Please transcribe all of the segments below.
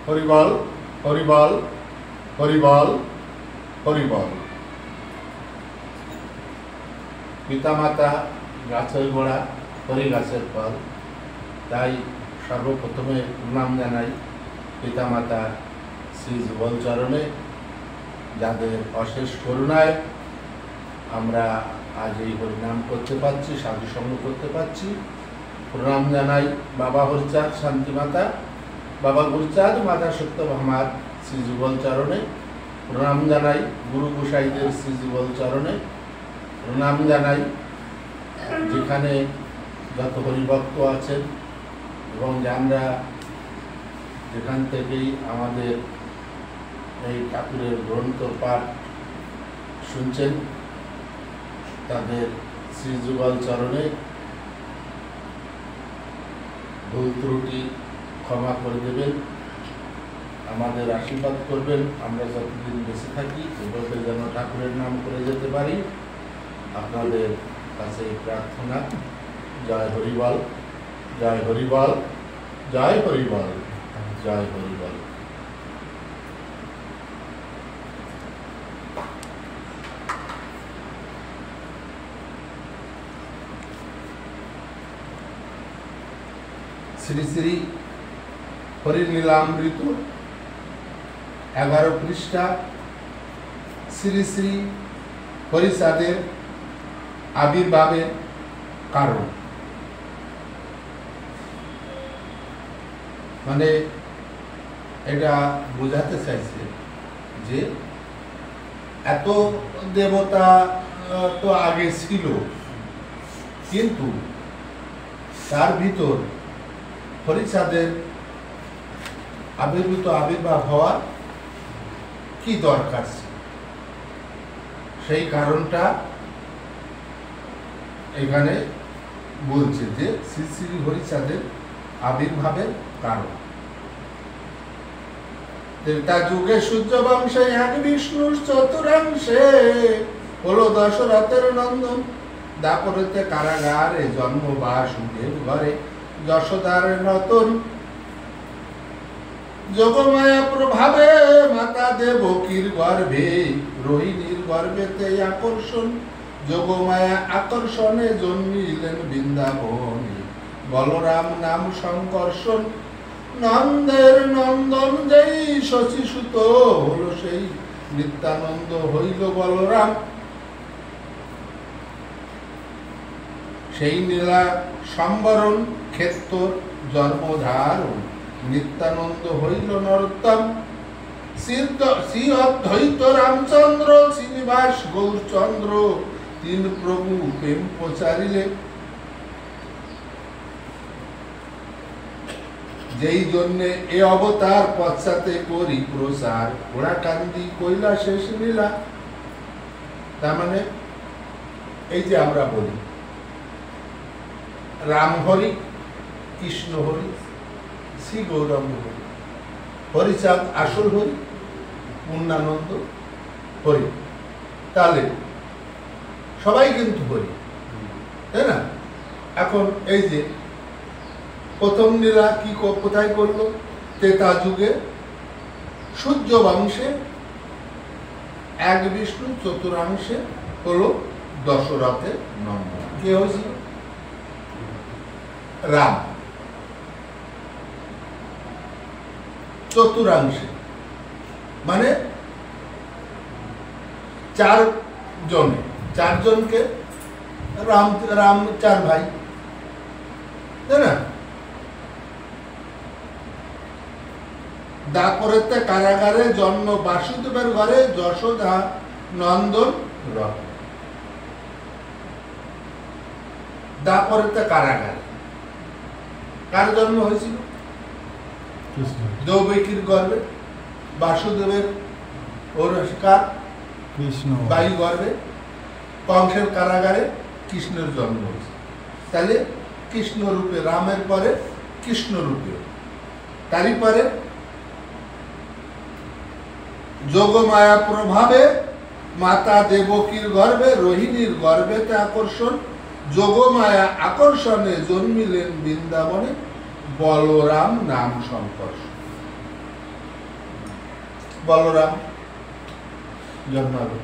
হরিবল হরিবল হরিবল হরিবল। পিতামাতা গাছের গোড়া, হরি গাছের ফল। তাই সর্বপ্রথমে প্রণাম জানাই পিতামাতা শ্রী যুগল চরণে, যাদের অশেষ করুণায় আমরা আজ এই হরিনাম করতে পারছি, সাধুসঙ্গ করতে পারছি। প্রণাম জানাই বাবা হরিচাঁদ শান্তিমাতা, বাবা গুরুচাঁদ, মাতা সত্যভামার শ্রী যুগল চরণে। প্রণাম জানাই গুরু গোসাইদের শ্রী যুগল চরণে। প্রণাম জানাই যেখানে যত হরিভক্ত আছেন এবং যারা যেখান থেকেই আমাদের এই ঠাকুরের গ্রন্থ পাঠ শুনছেন, তাদের শ্রী যুগল চরণে ভুল ত্রুটি ক্ষমা করে দেবেন, আমাদের আশীর্বাদ করবেন। আমরা যতদিন বেঁচে থাকি এভাবে যেন ঠাকুরের নাম করে যেতে পারি, আপনাদের কাছে এই প্রার্থনা। জয় হরিবল, জয় হরিবল, জয় হরিবল, জয় হরিবল। শ্রী শ্রী হরিলীলামৃত 11 পৃষ্ঠা। শ্রী শ্রী হরিচাঁদের আবির্ভাবের কারণ। মানে এটা বোঝাতে চাইছে যে এত দেবতা তো আগে ছিল, কিন্তু তার ভিতর হরিচাঁদের আবির্ভাব হওয়ার কি দরকার ছিল, সেই কারণটা এখানে বলছে যে শ্রী শ্রী হরিচাঁদের আবির্ভাবের কারণ। ত্রেতা যুগে সূর্য বংশে এক বিষ্ণুর চতুরাংশে হলো দশরথের নন্দন। দাপরেতে কারাগারে জন্ম বাসুদেব ঘরে যশোদার নতন। যোগমায়া প্রভাবে মাতা দেবকীর গর্ভে রোহিণীর গর্ভেতে আকর্ষণ। যোগমায়া আকর্ষণে জন্মিলেন বৃন্দাবনে বলরাম নাম সংকর্ষণ। নন্দের নন্দন যেই শশীসুত হলো সেই নিত্যানন্দ হইল বলরাম। সেই নীলা সম্বরণ ক্ষেত্র জন্মধারণ নিত্যানন্দ হইল নরোত্তম। শ্রী অদ্বৈত রামচন্দ্র শ্রীনিবাস গৌরচন্দ্র তিন প্রভু প্রেম প্রচারিলে। যেই জন্যে এ অবতার পশ্চাতে করি প্রসার ওরা কান্দি কইলা শেষ লীলা। তার মানে এই যে আমরা বলি রাম হরি, কৃষ্ণ হরি, শ্রী গৌরাঙ্গ হরি, হরিচাঁদ আসল হরি, পূর্ণানন্দ হরি। তাহলে সবাই কিন্তু হরি, তাই না? এখন এই যে প্রথম লীলা কি কোথায় করলো? ত্রেতা যুগে সূর্য বংশে এক বিষ্ণু চতুরাংশে হলো দশরথের নন্দন। কে হয়েছিল? রাম। চতুরাংশে মানে চারজনকে রাম রাম চার ভাই, তাই না? দাপরেতে কারাগারে জন্ম বাসুদেবের ঘরে যশোদা নন্দন রথ। দাপরেতে কারাগারে কার জন্ম হয়েছিল? দেবকীর গর্ভে, বাসুদেবের ওরস্কার কৃষ্ণ বায়ু গর্ভে, কংসের কারাগারে কৃষ্ণের জন্ম হয়েছে। তাহলে কৃষ্ণ রূপে, রামের পরে কৃষ্ণ রূপে। তারই পরে যোগমায়া প্রভাবে মাতা দেবকীর গর্ভে রোহিণীর গর্ভেতে আকর্ষণ। যোগমায়া আকর্ষণে জন্মিলেন বৃন্দাবনে বলরাম নাম সংকর্ষণ। বলরাম জন্মালো।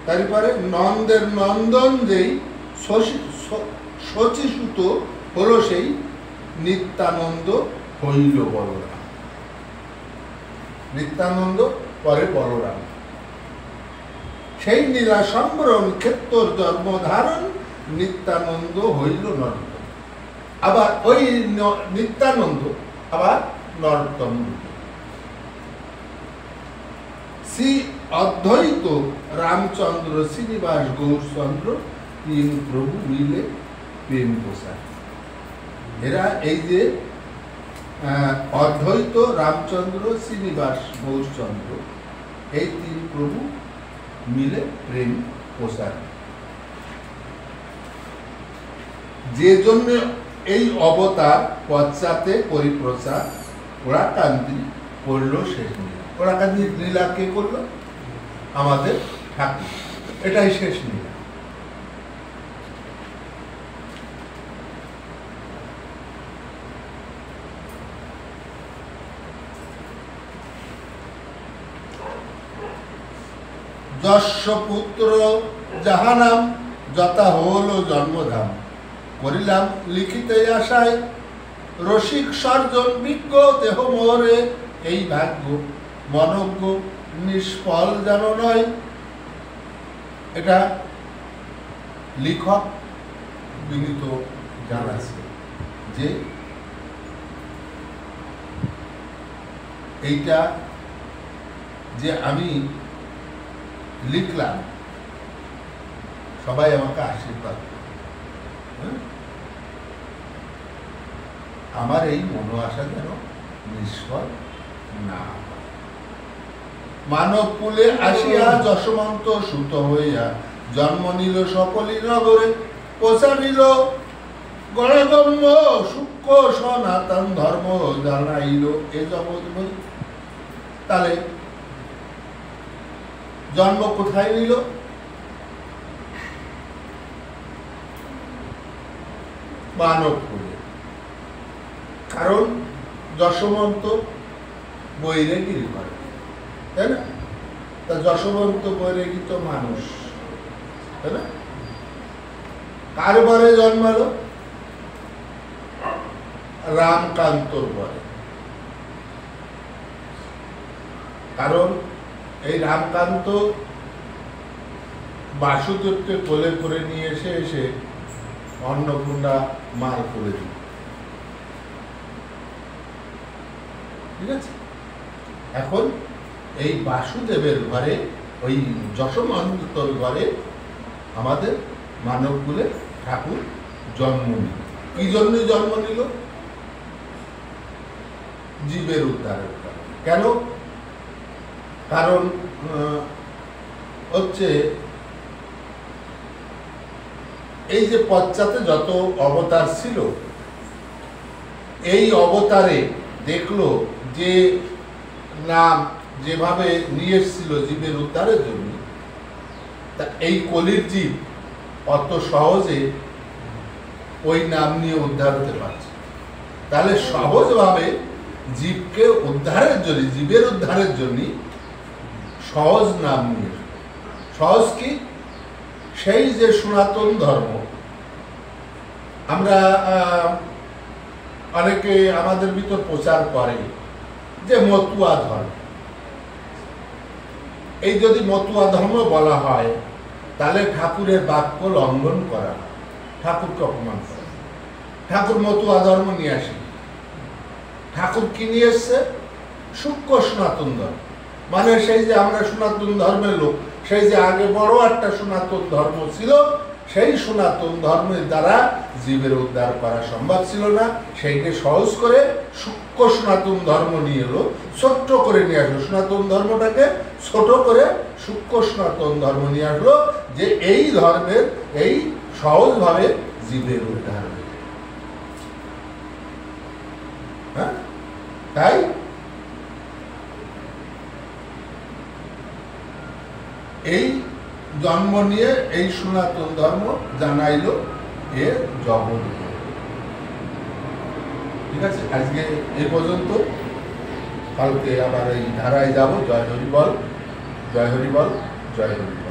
তারপরে নন্দের নন্দন যেই শচীসুত হলো সেই নিত্যানন্দ হইল বলরাম। নিত্যানন্দ পরে বলরাম। সেই নীলা সম্বরণ ক্ষেত্র জন্মধারণ নিত্যানন্দ হইল নরোত্তম। আবার ওই নিত্যানন্দ আবার নরোত্তম। শ্রী অদ্বৈত রামচন্দ্র শ্রীনিবাস গৌরচন্দ্র তিন প্রভু মিলে প্রেম প্রসার। এরা এই যে অদ্বৈত রামচন্দ্র শ্রীনিবাস গৌরচন্দ্র এই তিন প্রভু মিলে প্রেম প্রসার। যে জন্য এই অবতার পশ্চাতে পরিপ্রচার ওরাকান্তি করল শেষ লীলা। ওরাকান্তি লীলা কে করল? আমাদের ঠাকুর। এটাই শেষ লীলা। যস্য পুত্র যাহা নাম যথা হল জন্মধাম, করিলাম লিখিতে আশায় রসিক সর্জন বিজ্ঞ দেহ মোরে এই ভাগ্য মনজ্ঞ নিষ্ফল যেন নয়। এটা লেখক বিনীত জানাচ্ছে যে এইটা যে আমি লিখলাম সবাই আমাকে আশীর্বাদ, আমার এই মনো আশা যেন নিষ্ফল না। মানব কুলে আসিয়া যশমন্ত সুত হইয়া জন্ম নিল সকলি নগরে, প্রচারিল গণগম্য সূক্ষ্ম সনাতন ধর্ম জানাইল এ জগৎ বই। তাহলে জন্ম কোথায় নিল? মানব কুলে। কারণ যশবন্ত বৈরাগীর ঘরে, তাই না? তা যশবন্ত বৈরাগী তো মানুষ, তাই না? কার ঘরে জন্মালো? রামকান্তর ঘরে। কারণ এই রামকান্ত বাসুদেবকে কোলে করে নিয়ে এসে অন্নপূর্ণা মার করে দিল। ঠিক আছে? এখন এই বাসুদেবের ঘরে, ওই যশোমন্তর ঘরে আমাদের মানবকুলে ঠাকুর জন্ম নিল। কি জন্য জন্ম নিল? জীবের উদ্ধারের কারণ। কেন? কারণ হচ্ছে এই যে পশ্চাতে যত অবতার ছিল, এই অবতারে দেখলো যে নাম যেভাবে নিয়ে এসেছিল জীবের উদ্ধারের জন্য, তা এই কলির জীব অত সহজে ওই নাম নিয়ে উদ্ধার হতে পারছে। তাহলে সহজভাবে জীবকে উদ্ধারের জন্য, জীবের উদ্ধারের জন্য সহজ নাম নিয়ে। সহজ কি? সেই যে সনাতন ধর্ম, আমরা অনেকে আমাদের ভিতর প্রচার করে যে মতুয়া ধর্ম। এই যদি মতুয়া ধর্ম বলা হয় তাহলে ঠাকুরের বাক্য লঙ্ঘন করা, ঠাকুরকে অপমান করা। ঠাকুর মতুয়া ধর্ম নিয়ে আসে। ঠাকুর কি নিয়ে এসছে? সূক্ষ্ম সনাতন ধর্ম। মানে সেই যে আমরা সনাতন ধর্মের লোক, সেই যে আগে বড় একটা সনাতন ধর্ম ছিল, সেই সনাতন ধর্মের দ্বারা জীবের উদ্ধার করা সম্ভব ছিল না। সেইকে সহজ করে সূক্ষ্ম সনাতন ধর্ম নিয়ে এলো, ছোট্ট করে নিয়ে আসলো। সনাতন ধর্মটাকে ছোট করে সূক্ষ্ম সনাতন ধর্ম নিয়ে আসলো, যে এই ধর্মের এই সহজভাবে জীবের উদ্ধার। হ্যাঁ, তাই এই জন্ম নিয়ে এই সনাতন ধর্ম জানাইল এ জগৎ। ঠিক আছে, আজকে এই পর্যন্ত। কালকে আবার এই ধারায় যাব। জয় হরি বল, জয় হরি বল, জয় হরি বল।